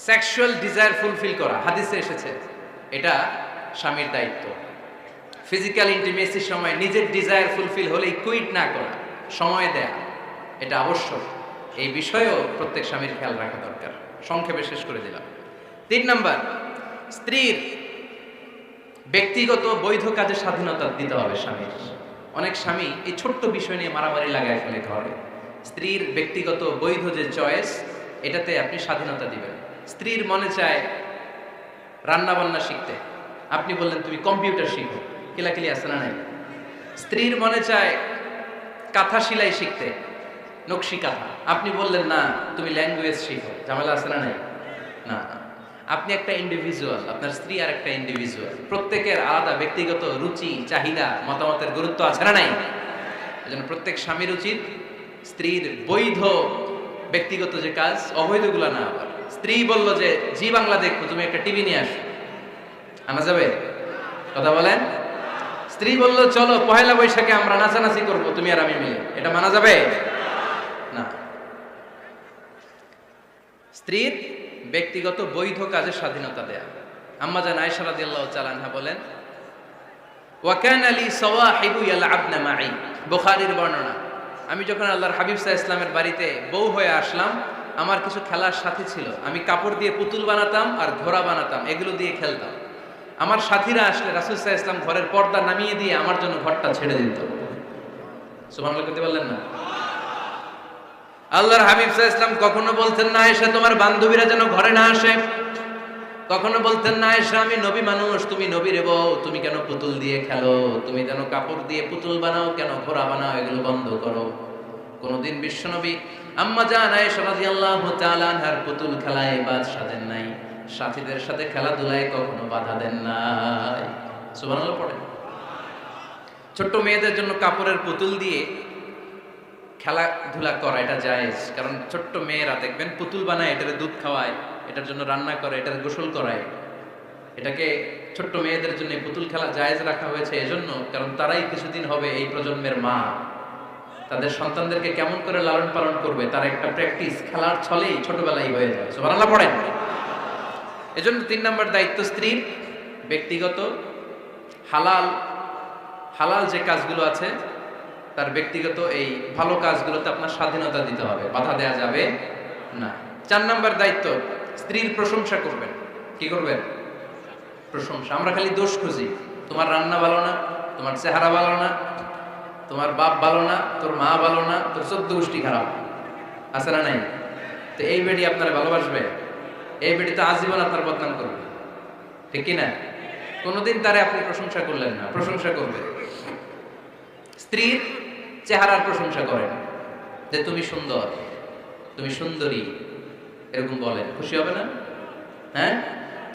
Speaker 1: সেক্সুয়াল ডিজায়ার ফুলফিল করা হাদিসে এসেছে, এটা স্বামীর দায়িত্ব। ফিজিক্যাল ইন্টিমেসির সময় নিজের ডিজায়ার ফুলফিল হলেই কুইট না করা, সময় দেয়া, এটা আবশ্যক। এই বিষয়েও প্রত্যেক স্বামীর খেয়াল রাখা দরকার। সংক্ষেপে শেষ করে দিলাম। 3 নাম্বার, স্ত্রীর ব্যক্তিগত বৈধ কাজে স্বাধীনতা দিতে হবে স্বামীর। অনেক স্বামী এই ছোট্ট বিষয় নিয়ে মারামারি লাগায় ফেলে ঘরে। স্ত্রীর ব্যক্তিগত বৈধ যে চয়েস, এটাতে আপনি স্বাধীনতা দিবেন। স্ত্রীর মনে চায় রান্না বান্না শিখতে, আপনি বললেন তুমি কম্পিউটার শিখো, কিলাকিলি আছে না নাই? স্ত্রীর মনে চায় কাঁথা সেলাই শিখতে, নকশি কাঁথা, আপনি বললেন না তুমি ল্যাঙ্গুয়েজ শিখো, ঝামেলা আছে না নাই? না, আপনি একটা ইন্ডিভিজুয়াল, আপনার স্ত্রী আর একটা ইন্ডিভিজুয়াল, প্রত্যেকের আলাদা ব্যক্তিগত রুচি, চাহিদা, মতামতের গুরুত্ব আছে না নাই? এজন্য প্রত্যেক স্বামীর উচিত স্ত্রীর বৈধ ব্যক্তিগত যে কাজ, অবৈধগুলো না। আবার স্ত্রী বলল যে জি বাংলা দেখো, তুমি একটা টিভি নিয়ে আসো, আনা যাবে? কথা বলেন। স্ত্রী বলল চলো পহেলা বৈশাখে আমরা নাচানাচি করবো তুমি আর আমি মিলে, এটা মানা যাবে না। স্ত্রীর ব্যক্তিগত বৈধ কাজের স্বাধীনতা দেয়া। আম্মা জান আয়েশা রাদিয়াল্লাহু তাআলা আনহা বলেন, ওয়া কানা লি সাওয়াহিবু ইয়ালআবনা মাই, বুখারীর বর্ণনা। আমি যখন আল্লাহর হাবিব সাল্লাল্লাহু আলাইহি ওয়াসাল্লামের বাড়িতে বউ হয়ে আসলাম, আমার কিছু খেলার সাথী ছিল। আমি কাপড় দিয়ে পুতুল বানাতাম আর ঘোড়া বানাতাম, এগুলো দিয়ে খেলতাম। আমার সাথীরা আসলে রাসূল সাল্লাল্লাহু আলাইহি ওয়াসাল্লাম ঘরের পর্দা নামিয়ে দিয়ে আমার জন্য ঘরটা ছেড়ে দিত। সুবহানাল্লাহ করতে পারলেন না? আল্লাহর হাবিব সাল্লাল্লাহু আলাইহি ওয়াসাল্লাম কখনো বলতেন না আয়েশা তোমার বান্ধবীরা যেন ঘরে না আসে, কখনো বলতেন না আয়েশা আমি নবী মানুষ, তুমি নবীর বউ, তুমি কেন পুতুল দিয়ে খেলো, তুমি যেন কাপড় দিয়ে পুতুল বানাও, কেন ঘোড়া বানাও, এগুলো বন্ধ করো। কোনদিন বিশ্বনবী আম্মা জান আয়েশা রাদিয়াল্লাহু তাআলা আনহার পুতুল খেলায় বাদ সাধেন নাই, সাথীদের সাথে খেলাধুলায় কখনো বাধা দেন নাই। সুবহানাল্লাহ পড়েন। ছোট্ট মেয়েদের জন্য কাপড়ের পুতুল দিয়ে খেলাধুলা করা এটা জায়েজ, কারণ ছোট্ট মেয়েরা দেখবেন পুতুল বানায়, এটার দুধ খাওয়ায়, এটার জন্য রান্না করে, এটার গোসল করায়। এটাকে ছোট্ট মেয়েদের জন্য পুতুল খেলা জায়েজ রাখা হয়েছে এজন্য, কারণ তারাই কিছুদিন হবে এই প্রজন্মের মা। তাদের সন্তানদেরকে কেমন করে লালন পালন করবে তার একটা প্র্যাকটিস খেলার ছলেই ছোটবেলায় হয়ে যায়। সুবহানাল্লাহ পড়েন। এজন্য 3 নাম্বার দায়িত্ব স্ত্রীর ব্যক্তিগত হালাল যে কাজগুলো আছে, তার ব্যক্তিগত এই ভালো কাজগুলোতে আপনার স্বাধীনতা দিতে হবে, বাধা দেয়া যাবে না। 4 নাম্বার দায়িত্ব, স্ত্রীর প্রশংসা করবেন। কি করবেন? প্রশংসা। আমরা খালি দোষ খুঁজি, তোমার রান্না ভালো না, তোমার চেহারা ভালো না, তোমার বাপ ভালো না, তোর মা ভালো না, তোর 14 গোষ্ঠী খারাপ, আছে না নাই? তো এই বেডি আপনারা ভালোবাসবে? এই বেডি তো আজীবন আপনার বদনাম করবে, ঠিক কি না? কোনোদিন তারে আপনি প্রশংসা করলেন না, প্রশংসা করবে। স্ত্রীর চেহারার প্রশংসা করেন, যে তুমি সুন্দর, তুমি সুন্দরী, এরকম বলেন, খুশি হবে না? হ্যাঁ,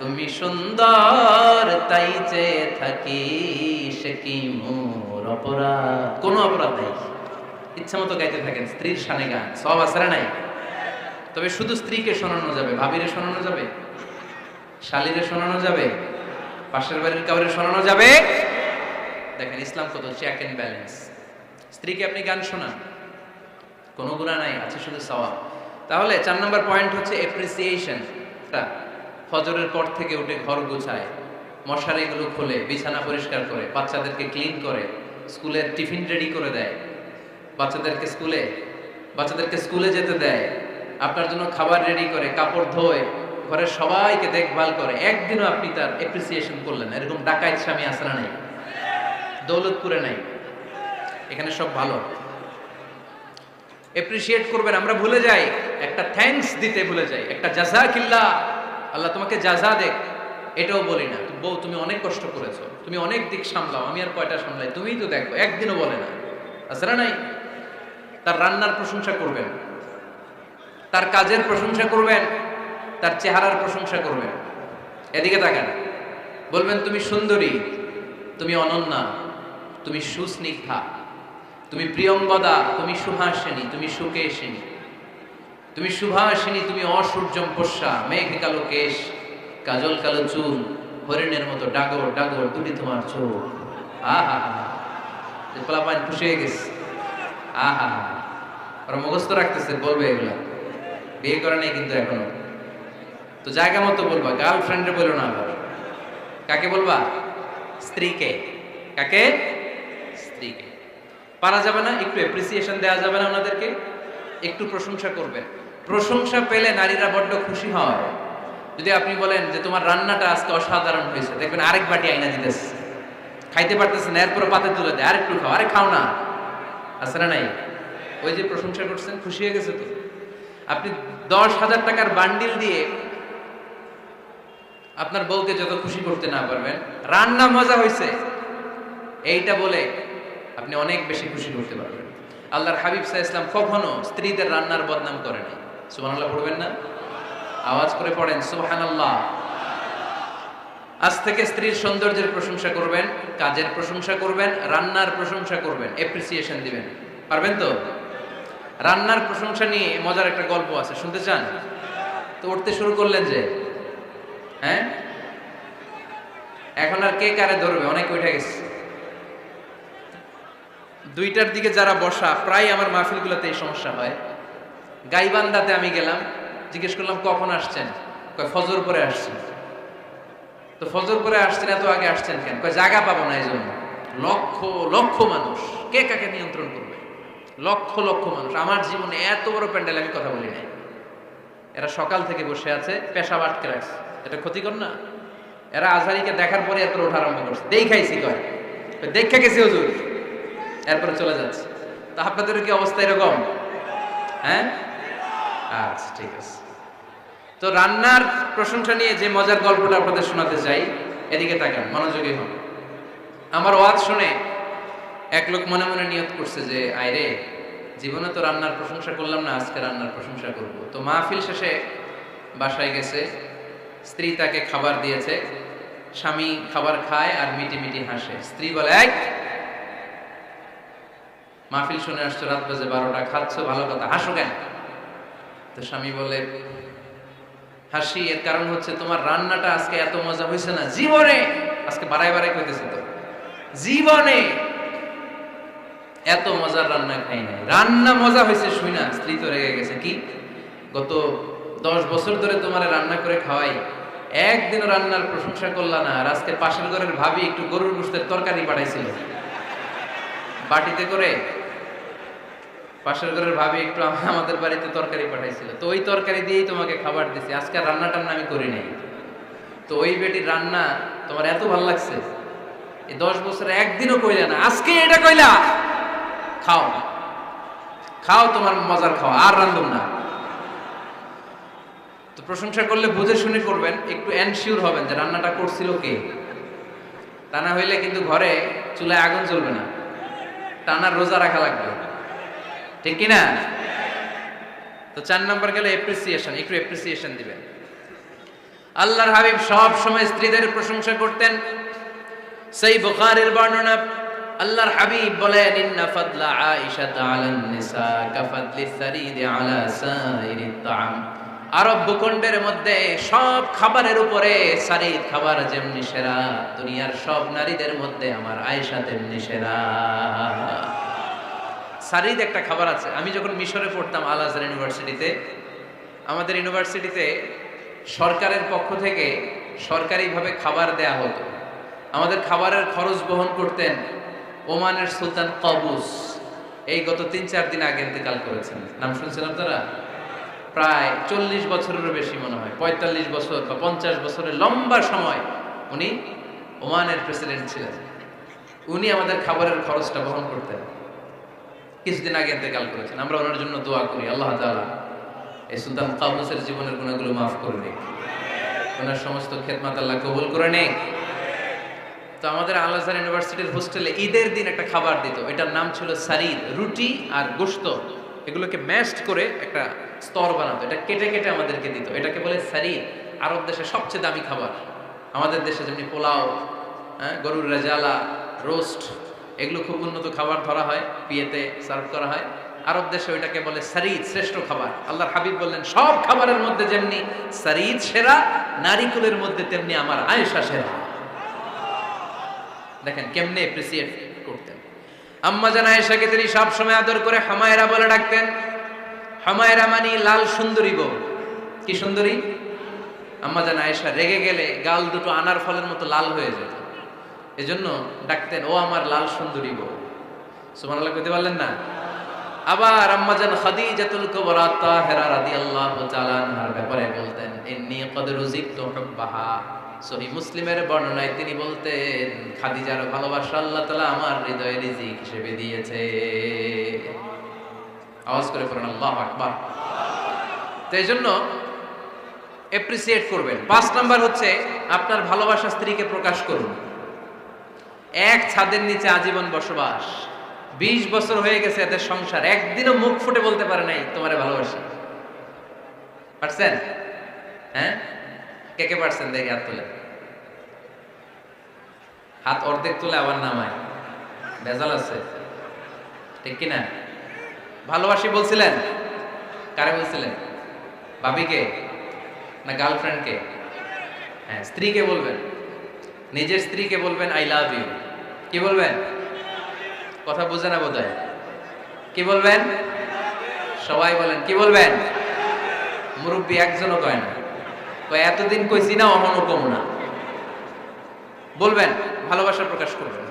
Speaker 1: তুমি সুন্দর তাই চেয়ে থাকি, সে কি মোর অপরাধ? কোনো অপরাধ নাই, ইচ্ছা মতো গাইতে থাকেন স্ত্রীর শানে গান, সব আছে নাই? তবে শুধু স্ত্রীকে শোনানো যাবে, ভাবিরে শোনানো যাবে, শালীরে শোনানো যাবে, পাশের বাড়ির কাউরে শোনানো যাবে? দেখেন ইসলাম কত চেক এন্ড ব্যালেন্স। স্ত্রীকে আপনি গান শোনান, কোনো গুনাহ নাই, আছে শুধু সওয়াব। তাহলে 4 নম্বর পয়েন্ট হচ্ছে এপ্রিসিয়েশন। ফজরের পর থেকে উঠে ঘর গোছায়, মশারিগুলো খোলে, বিছানা পরিষ্কার করে, বাচ্চাদেরকে ক্লিন করে, স্কুলের টিফিন রেডি করে দেয়, বাচ্চাদেরকে স্কুলে যেতে দেয়, আপনার জন্য খাবার রেডি করে, কাপড় ধোয়, ঘরের সবাইকে দেখভাল করে। একদিনও আপনি তার এপ্রিসিয়েশন করলেন না, এরকম ডাকাইত স্বামী আছে না নাই? দৌলতপুরে নাই, এখানে সব ভালো। এপ্রিশিয়েট করবেন। আমরা ভুলে যাই, একটা থ্যাঙ্কস দিতে ভুলে যাই, একটা জাযাকিল্লাহ, আল্লাহ তোমাকে জাযা দেখ, এটাও বলি না। বউ তুমি অনেক কষ্ট করেছো, তুমি অনেক দিক সামলাও, আমি আর কয়টা সামলাই, তুমিই তো দেখো, একদিনও বলে না। আসলে নাই, তার রান্নার প্রশংসা করবেন, তার কাজের প্রশংসা করবেন, তার চেহারার প্রশংসা করবেন। এদিকে তাকান, বলবেন তুমি সুন্দরী, তুমি অনন্যা, তুমি সুস্নিগ্ধা, তুমি প্রিয়ঙ্গদা, তুমি সুহাসিনী, তুমি সুকেশিনী, তুমি সুভাষিনী, তুমি অসূর্যম পোষ্যা, মেঘ কালো কেশ, কাজল কালো চুল, হরিণের মতো ডাগর ডাগর দুটি তোমার চোখ। আহা হা, পোলাপান খুশি হয়ে গেছে। আহা হা, ওরা মুখস্থ রাখতেছে, বলবে এগুলা, বিয়ে করে নাই কিন্তু এখনো। তো জায়গা মতো বলবা, গার্লফ্রেন্ডে বলো না। আবার কাকে বলবা? স্ত্রীকে। কাকে? স্ত্রীকে। পারা যাবে না, একটু অ্যাপ্রিসিয়েশন দেওয়া যাবে না ওনাদেরকে? একটু প্রশংসা করবেন। প্রশংসা পেলে নারীরা বড্ড খুশি হয়। যদি আপনি বলেন যে তোমার রান্নাটা আজকে অসাধারণ হয়েছে, দেখবেন আরেক বাটি আইনা দিতেছে, খাইতে পারতেছে না, এরপরে পাতে তুলে দেয়, আরেকটু খাও, আরে খাও না। আছে না নাই? ওই যে প্রশংসা করছেন, খুশি হয়ে গেছে তো। আপনি 10,000 টাকার বান্ডিল দিয়ে আপনার বউকে যত খুশি করতে না পারবেন, রান্না মজা হয়েছে এইটা বলে আপনি অনেক বেশি খুশি করতে পারবেন। আল্লাহর হাবিব সাল্লাল্লাহু আলাইহি ওয়াসাল্লাম কখনো স্ত্রীদের রান্নার বদনাম করে নাই। সুবহানাল্লাহ পড়বেন না? আওয়াজ করে পড়েন সুবহানাল্লাহ। আজ থেকে স্ত্রীর সৌন্দর্যের প্রশংসা করবেন, কাজের প্রশংসা করবেন, রান্নার প্রশংসা করবেন, এপ্রিসিয়েশন দিবেন। পারবেন তো? রান্নার প্রশংসা নিয়ে মজার একটা গল্প আছে, শুনতে চান? তো উঠতে শুরু করলেন যে, হ্যাঁ, এখন আর কে কারে ধরবে? অনেক উঠে গেছে। 2টার দিকে যারা বসা, প্রায় আমার মাহফিলগুলোতে এই সমস্যা হয়। গাইবান্ধাতে আমি গেলাম, জিজ্ঞেস করলাম কখন আসছেন? কয় ফজর পরে আসছেন। তো ফজর পরে আসছেন, এত আগে আসছেন কেন? কয় জায়গা পাবো না, এই জন্য। লক্ষ লক্ষ মানুষ, কে কাকে নিয়ন্ত্রণ করবে? লক্ষ লক্ষ মানুষ। আমার জীবনে এত বড় প্যান্ডেল আমি কথা বলি নাই। এরা সকাল থেকে বসে আছে, পেশাব আটকে রাখছে। এটা ক্ষতিকর না? এরা আজহারিকে দেখার পরে এরপরে ওঠা আরম্ভ করছে, দেখাইছি, কয় দেখা গেছি হুজুর, এরপরে চলে যাচ্ছে। তা আপনাদের কি অবস্থা এরকম? হ্যাঁ, আচ্ছা ঠিক আছে। তো রান্নার প্রশংসা নিয়ে যে মজার গল্পটা আপনাদের শোনাতে চাই, এদিকে তাকান, মনোযোগী হন। আমার ওয়াজ শুনে এক লোক মনে মনে নিয়ত করছে যে আইরে, জীবনে তো রান্নার প্রশংসা করলাম না, আজকে রান্নার প্রশংসা করব। তো মাহফিল শেষে বাসায় গেছে, স্ত্রী তাকে খাবার দিয়েছে, স্বামী খাবার খায় আর মিটি মিটি হাসে। স্ত্রী বলে, এই মাহফিল শুনে আসছো, রাত বাজে 12টা, খাচ্ছ ভালো কথা, হাসো কেন? তো স্বামী বলে, হাসি এর কারণ হচ্ছে তোমার রান্নাটা আজকে এত মজা হয়েছে না জীবনে, আজকে বাড়াই বাড়াই কইতেছে তো, জীবনে এত মজার রান্না খাই নাই। রান্না মজা হয়েছে শুই না স্ত্রী তো রেগে গেছে, কি গত 10 বছর ধরে তোমার রান্না করে খাওয়াই, একদিনও রান্নার প্রশংসা করলা না। আর আজকে পাশের ঘরের ভাবি একটু গরুর গোশতের তরকারি পাঠাইছিল বাটিতে করে, পাশের ঘরের ভাবি একটু আমাদের বাড়িতে তরকারি পাঠাইছিল, তো ওই তরকারি দিয়েই তোমাকে খাবার দিছি, আজকে রান্না টান্না আমি করি নাই। তো ওই বেটির রান্না তোমার এত ভালো লাগছে, এই 10 বছরে একদিনও কইলা না, আজকে এটা কইলা, খাও খাও, তোমার মজার খাও, আর রান্ধুম না। তো প্রশংসা করলে বুঝে শুনে করবেন, একটু এনশিওর হবেন যে রান্নাটা করছিল কে। তা না হইলে কিন্তু ঘরে চুলায় আগুন জ্বলবে না, টানা রোজা রাখা লাগবে, ঠিক কিনা? তো 4 নম্বর গেলে এপ্রিসিয়েশন, একটু এপ্রিসিয়েশন দিবেন। আল্লাহর হাবিব সব সময় স্ত্রীদের প্রশংসা করতেন। সেই বুখারীর বর্ণনা, আল্লাহর হাবিব বলেন, ইন্না ফাদলা আয়েশা আলান নিসা কাফাদলি সারিদি আলা সাইরিত তাআম। আরব ভূখণ্ডের মধ্যে সব খাবারের উপরে সারিদ খাবার যেমনি সেরা, দুনিয়ার সব নারীদের মধ্যে আমার আয়েশা তেমনি সেরা। সারিদ একটা খাবার আছে। আমি যখন মিশরে পড়তাম আল আজহার ইউনিভার্সিটিতে, আমাদের ইউনিভার্সিটিতে সরকারের পক্ষ থেকে সরকারিভাবে খাবার দেয়া হতো। আমাদের খাবারের খরচ বহন করতেন ওমানের সুলতান কাবুস। এই গত 3-4 দিন আগে ইন্তেকাল করেছেন। নাম শুনছেন আপনারা? প্রায় 40 বছরেরও বেশি মনে হয়, 45 বছর বা 50 বছরের লম্বা সময় উনি ওমানের প্রেসিডেন্ট ছিলেন। উনি আমাদের খাবারের খরচটা বহন করতেন। কিছুদিন আগে ইন্তেকাল করেছেন। আমরা ওনার জন্য দোয়া করি আল্লাহ তাআলা এই সুলতান কাবুসের জীবনের গুনাহগুলো মাফ করে দিক, ওনার সমস্ত খেদমত আল্লাহ কবুল করে নেক। তো আমাদের আল আজহার ইউনিভার্সিটির হোস্টেলে ঈদের দিন একটা খাবার দিত, এটার নাম ছিল সারিদ। রুটি আর গোশত এগুলোকে ম্যাশড করে একটা স্তর বানাতো, এটা কেটে কেটে আমাদেরকে দিত, এটাকে বলে সারিদ। আরব দেশে সবচেয়ে দামি খাবার। আমাদের দেশে যেমনি পোলাও, গরুর রেজালা, রোস্ট, এগুলো খুব উন্নত খাবার ধরা হয়, বিয়েতে সার্ভ করা হয়। আরব দেশে ওইটাকে বলে সারিদ, শ্রেষ্ঠ খাবার। আল্লাহর হাবিব বললেন সব খাবারের মধ্যে যেমনি সারিদ সেরা, নারিকুলের মধ্যে তেমনি আমার আয়েশা সেরা। দেখেন কেমনে অ্যাপ্রিসিয়েট করতেন। আম্মা জান আয়েশাকে তিনি সব সময় আদর করে হামায়রা বলে ডাকতেন। হামায়রা মানে লাল সুন্দরী বউ। কি সুন্দরী? আম্মা জান আয়েশা রেগে গেলে গাল দুটো আনার ফলের মতো লাল হয়ে যেত, এজন্য ডাকতেন ও আমার লাল সুন্দরী বউ। সুবহানাল্লাহ কইতে পারলেন না? আবার আম্মা জান খাদিজাতুল কুবরা তাহেরা রাদিয়াল্লাহু তাআলা আনহার ব্যাপারে বলতেন ইন্নী ক্বাদ রুজিকতু হুব্বাহা। সহিহ মুসলিমের বর্ণনায় তিনি বলতেন খাদিজার ভালোবাসা আল্লাহ তাআলা আমার হৃদয়ে রিজিক হিসেবে দিয়েছে। আওয়াজ করে পড়ুন আল্লাহু আকবার। তো এইজন্য অ্যাপ্রিসিয়েট করবেন। 5 নাম্বার হচ্ছে আপনার ভালোবাসা স্ত্রীকে প্রকাশ করুন। এক ছাদের নিচে আজীবন বসবাস, 20 বছর হয়ে গেছে এদের সংসার, একদিনও মুখ ফুটে বলতে পারে নাই তোমারে ভালোবাসি। পারছেন? হ্যাঁ, কে কে পারছেন? দেখে হাত তুলে। হাত অর্ধেক তুলে আবার নামায়, ভেজাল আছে, ঠিক কিনা? ভালোবাসি বলছিলেন? কারে বলছিলেন? ভাবিকে না গার্লফ্রেন্ডকে? হ্যাঁ, স্ত্রীকে বলবেন, নিজের স্ত্রীকে বলবেন আই লাভ ইউ। কি বলবেন? কথা বুঝে না বোধহয়। কি বলবেন? সবাই বলেন কি বলবেন? মুরব্বী একজনও কয় না, কয় এতদিন কইছি না অমনও কম না। বলবেন, ভালোবাসা প্রকাশ করবেন।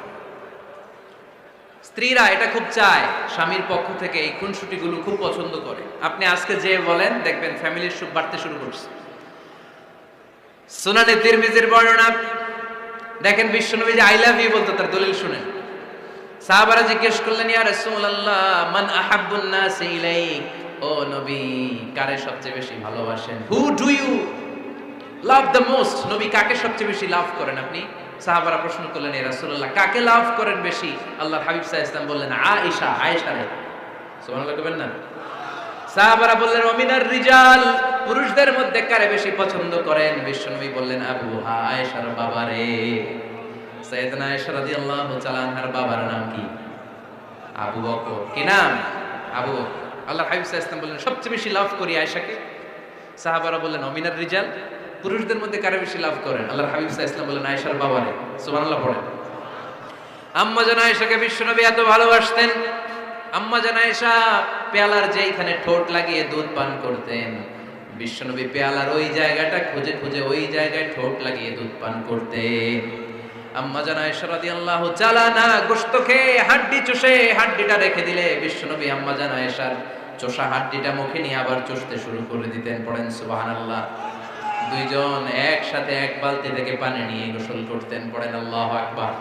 Speaker 1: স্ত্রীরা এটা খুব চায়, স্বামীর পক্ষ থেকে এই খুনসুটিগুলো খুব পছন্দ করে। আপনি আজকে যে বলেন দেখবেন ফ্যামিলির সুখ বাড়তে শুরু করছে। সুনানে তিরমিজির বর্ণনা দেখেন, বিশ্বনবী যে আই লাভ ইউ বলতো তার দলিল শুনেন। সাহাবারা জিজ্ঞেস করলেন ইয়া রাসূলুল্লাহ মান আহাব্বুন নাস ইলাইক, ও নবী কারে সবচেয়ে বেশি ভালোবাসেন? Who do you love the most? নবী কাকে সবচেয়ে বেশি লাভ করেন আপনি? সাহাবারা প্রশ্ন করলেন ইয়া রাসূলুল্লাহ কাকে লাভ করেন বেশি? আল্লাহর হাবিব সাল্লাল্লাহু আলাইহি ওয়াসাল্লাম বললেন আয়েশা, আয়েশা রে। সুবহানাল্লাহ কইবেন না? সাহাবারা বললেন ওমিনার রিজাল, পুরুষদের মধ্যে কারে বেশি পছন্দ করেন? বিশ্বনবী বললেন আবুহা, আয়েশার বাবারে। সাইয়েদনা আয়েশা রাদিয়াল্লাহু তাআলা আনহার বাবার নাম কি? আবু বকর। কি নাম? আবু বকর। আল্লাহর হাবিব সাল্লাল্লাহু আলাইহি ওয়াসাল্লাম বললেন সবচেয়ে বেশি লাভ করি আয়েশাকে। সাহাবারা বললেন ওমিনার রিজাল, পুরুষদের মধ্যে কারে বেশি লাভ করেন? আল্লাহর হাবিব সাল্লাল্লাহু আলাইহি ওয়াসাল্লাম বললেন আয়েশার বাবারে। সুবহানাল্লাহ পড়েন। আম্মা জান আয়েশাকে বিশ্বনবী এত ভালোবাসতেন, আম্মা জান আয়েশা পেয়ালার যেখানে ঠোঁট লাগিয়ে দুধ পান করতেন, বিশ্বনবী পেয়ালার ওই জায়গাটা খুঁজে খুঁজে ওই জায়গায় ঠোঁট লাগিয়ে দুধ পান করতেন। আম্মা জান আয়েশা রাদিয়াল্লাহু তাআলা না গোশত খেয়ে হাড্ডি চষে হাড্ডিটা রেখে দিলে বিশ্বনবী আম্মা জান আয়েশার চষা হাড্ডিটা মুখে নিয়ে আবার চষতে শুরু করে দিতেন। পড়েন সুবহানাল্লাহ। দুইজন একসাথে এক বালতি থেকে পানি নিয়ে গোসল করতেন। পড়েন আল্লাহু আকবার।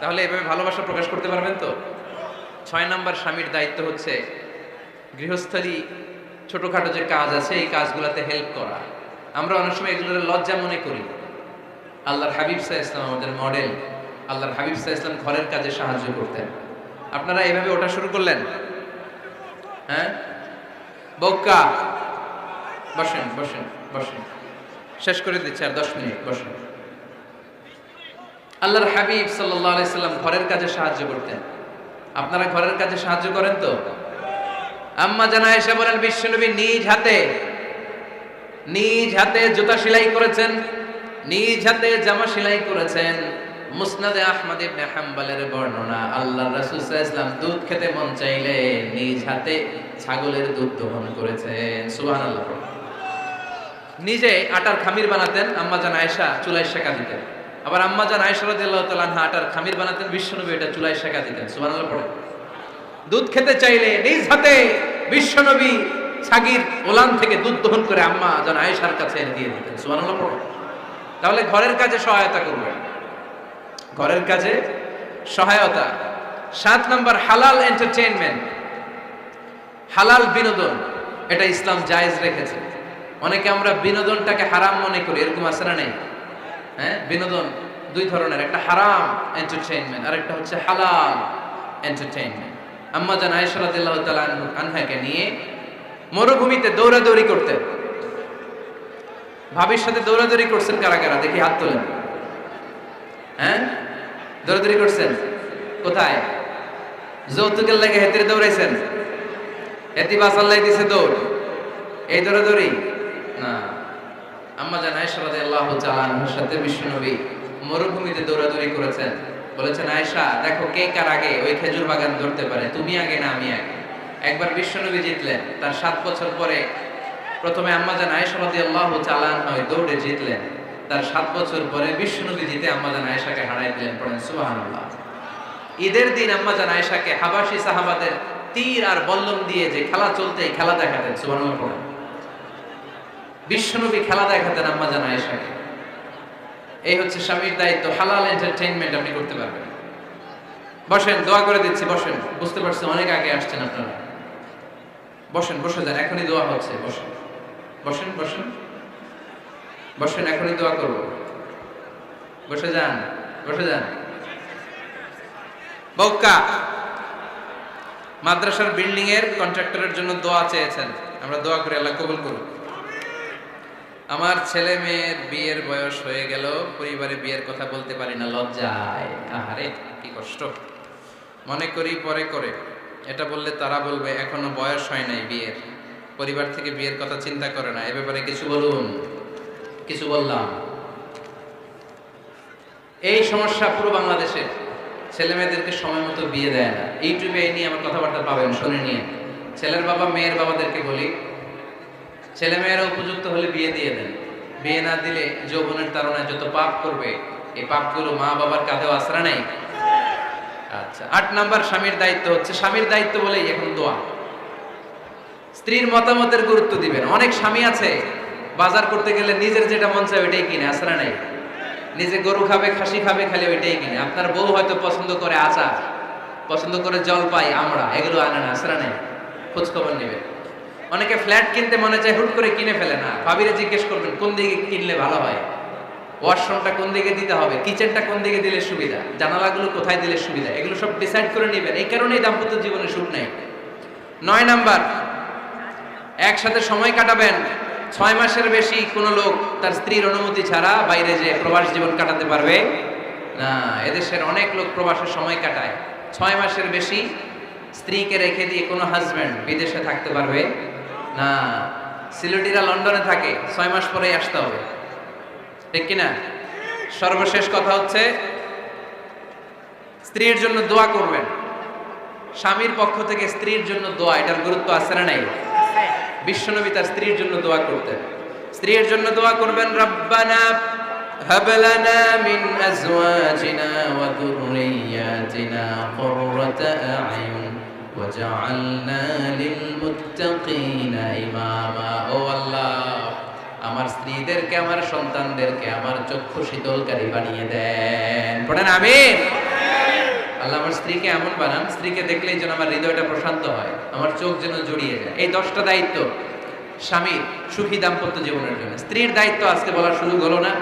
Speaker 1: তাহলে এভাবে ভালোবাসা প্রকাশ করতে পারবেন তো? 6 নাম্বার স্বামীর দায়িত্ব হচ্ছে গৃহস্থলী ছোটখাটো যে কাজ আছে এই কাজগুলোতে হেল্প করা। আমরা অনেক সময় এগুলোর লজ্জা মনে করি। আল্লাহর হাবিব সাল্লাল্লাহু আলাইহি ওয়াসাল্লাম আমাদের মডেল। আল্লাহর হাবিব সাল্লাল্লাহু আলাইহি ওয়াসাল্লাম ঘরের কাজে সাহায্য করতেন। আপনারা এইভাবে ওটা শুরু করলেন? হ্যাঁ, বউকা বসেন বসেন বসেন, শেষ করে দিচ্ছি আর 10 মিনিট, বসেন। আল্লাহর হাবিব সাল্লাল্লাহু আলাইহি ওয়াসাল্লাম ঘরের কাজে সাহায্য করতেন। আপনারা ঘরের কাজে সাহায্য করেন তো? আম্মা জান আয়েশা বলেন বিশ্বনবী নিজ হাতে জুতা সেলাই করেছেন, নিজ হাতে জামা সেলাই করেছেন। মুসনাদে আহমদ ইবনে হাম্বলের বর্ণনা, আল্লাহর রাসূল সাল্লাল্লাহু আলাইহি ওয়াসাল্লাম দুধ খেতে মন চাইলে নিজ হাতে ছাগলের দুধ দহন করেছেন। সুবহানাল্লাহ। নিজে আটার খামির বানাতেন, আম্মা জান আয়েশা চুলায় সেকা দিতেন। আবার আম্মা জান আয়েশা রাদিয়াল্লাহু তাআলা আনহা আটার খামির বানাতেন, বিশ্বনবী এটা চুলায় সেকা দিতেন। সুবহানাল্লাহ পড়ে। দুধ খেতে চাইলে নিজ হাতে বিশ্বনবী ছাগির ওলান থেকে দুধ দহন করে আম্মা জান আয়েশার কাছে এনে দিয়ে দিতেন। সুবহানাল্লাহ পড়ে। তাহলে ঘরের কাজে সহায়তা করবেন, ঘরের কাজে সহায়তা। 7 নাম্বার হালাল এন্টারটেইনমেন্ট, হালাল বিনোদন, এটা ইসলাম জায়েজ রেখেছে। অনেকে আমরা বিনোদনটাকে হারাম মনে করি, এরকম আছে না নেই? হ্যাঁ, বিনোদন দুই ধরনের, একটা হারাম এন্টারটেইনমেন্ট আর একটা হচ্ছে হালাল এন্টারটেইনমেন্ট। আম্মা জান আয়েশা রাদিয়াল্লাহু তাআলা আনহাকে নিয়ে মরুভূমিতে দৌড়াদৌড়ি করতেন। ভাবির সাথে দৌড়াদৌড়ি করছেন কারা কারা, দেখি হাত তোলেন। হ্যাঁ, দৌড়াদৌড়ি করছেন কোথায়? যৌতুকের লাগে হেতিরে দৌড়াইছেন? হেতি বাসাল্লাই দিছে দৌড়, এই দৌড়াদৌড়ি না। আম্মা জান আয়েশা রাদিয়াল্লাহু তাআলা আনহার সাথে বিশ্বনবী মরুভূমিতে দৌড়াদৌড়ি করেছেন। বলেছেন, আয়েশা দেখো কে কার আগে ওই খেজুর বাগান ধরতে পারে, তুমি আগে না আমি আগে। একবার বিশ্বনবী জিতলেন, তার 7 বছর পরে প্রথমে আম্মা জান আয়েশা রাদিয়াল্লাহু তাআলা আনহা ওই দৌড়ে জিতলেন। তার 7 বছর পরে বিশ্বনবী জিতে আম্মা জান আয়েশাকে হারাই দিলেন। পড়েন সুবহানাল্লাহ। ঈদের দিন আম্মা জান আয়েশাকে হাবাসী সাহাবাদের তীর আর বল্লম দিয়ে যে খেলা চলতে, এই খেলা দেখাতেন। সুবহানাল্লাহ পড়েন। বিশ্বনবী খেলা দেখাতেন আম্মা জান আয়েশাকে। এই হচ্ছে স্বামীর দায়িত্ব, হালাল এন্টারটেইনমেন্ট আপনি করতে পারবেন। বসেন, দোয়া করে দিচ্ছি, বসেন। বুঝতে পারছেন অনেক আগে আসছেন আপনারা। বসেন, বসে যান, এখনই দোয়া হচ্ছে। বসেন বসেন বসেন বসেন, এখনই দোয়া করব। বসে যান, বসে যান। বউকা মাদ্রাসার বিল্ডিং এর কন্ট্রাক্টরের জন্য দোয়া চেয়েছেন, আমরা দোয়া করি আল্লাহ কবুল করুন। আমার ছেলে মেয়ের বিয়ের বয়স হয়ে গেল, পরিবারে বিয়ের কথা বলতে পারি না, লজ্জায়। আহারে কি কষ্ট। মনে করি পরে করে, এটা বললে তারা বলবে এখনো বয়স হয় নাই বিয়ের, পরিবার থেকে বিয়ের কথা চিন্তা করে না। এ ব্যাপারে কিছু বলুন। কিছু বললাম। এই সমস্যা পুরো বাংলাদেশে, ছেলে মেয়েদেরকে সময় মতো বিয়ে দেয় না। ইউটিউবে এই নিয়ে আমার কথাবার্তা পাবেন, শুনে নিয়ে। ছেলের বাবা মেয়ের বাবাদেরকে বলি, ছেলে মেয়েরা উপযুক্ত হলে বিয়ে দিয়ে দেন। বিয়ে না দিলে যৌবনের তাড়নায় যত পাপ করবে, এই পাপগুলো মা বাবার কাঁধেও আশ্রা নেই। আচ্ছা, 8 নাম্বার স্বামীর দায়িত্ব হচ্ছে, স্বামীর দায়িত্ব বলেই এখন দোয়া। স্ত্রীর মতামতের গুরুত্ব দিবেন। অনেক স্বামী আছে বাজার করতে গেলে নিজের যেটা মন চায় ওইটাই কিনে, আশ্রা নেই। নিজে গরু খাবে, খাসি খাবে, খালি ওইটাই কিনে। আপনার বউ হয়তো পছন্দ করে আচার, পছন্দ করে জলপাই, আমড়া, এগুলো আনে না, আশ্রা নেই। খোঁজ খবর নেবে। অনেকে ফ্ল্যাট কিনতে মনে চায়, হুট করে কিনে ফেলে না। ভাবিরে জিজ্ঞেস করবেন কোন দিকে কিনলে ভালো হয়, ওয়াশরুমটা কোন দিকে দিতে হবে, কিচেনটা কোন দিকে দিলে সুবিধা, জানালাগুলো কোথায় দিলে সুবিধা, এগুলো সব ডিসাইড করে নেবেন। এই কারণেই দাম্পত্য জীবনে সুখ নেই। 9 নাম্বার, একসাথে সময় কাটাবেন। 6 মাসের বেশি কোনো লোক তার স্ত্রীর অনুমতি ছাড়া বাইরে যে প্রবাস জীবন কাটাতে পারবে না। এদেশের অনেক লোক প্রবাসে সময় কাটায়। 6 মাসের বেশি স্ত্রীকে রেখে দিয়ে কোনো হাজব্যান্ড বিদেশে থাকতে পারবে না। সিলেটিরা লন্ডনে থাকে, 6 মাস পরেই আসতে হবে, ঠিক কিনা? সর্বশেষ কথা হচ্ছে, স্ত্রীর জন্য দোয়া করবেন। স্বামীর পক্ষ থেকে স্ত্রীর জন্য দোয়া, এটার গুরুত্ব আছে না নাই? বিশ্বনবী তার স্ত্রীর জন্য দোয়া করতেন। স্ত্রীর জন্য দোয়া করবেন, রব্বানা হাব লানা মিন আজওয়াজিনা ওয়া যুররিয়াতিনা কুররাতা আ'য়ুন ওয়াজআলনা লিল মুত্তাকিনা ইমামা। ও আল্লাহ, আমার স্ত্রীদেরকে, আমার সন্তানদেরকে আমার চক্ষু শীতলকারী বানিয়ে দেন। পড়েন আমিন। আল্লাহ আমার স্ত্রীকে এমন বানান, স্ত্রীকে দেখলেই যেন আমার হৃদয়টা প্রশান্ত হয়, আমার চোখ যেন জড়িয়ে যায়। এই 10টা দায়িত্ব স্বামীর সুখী দাম্পত্য জীবনের জন্য। স্ত্রীর দায়িত্ব আজকে বলার সুযোগ হলো না।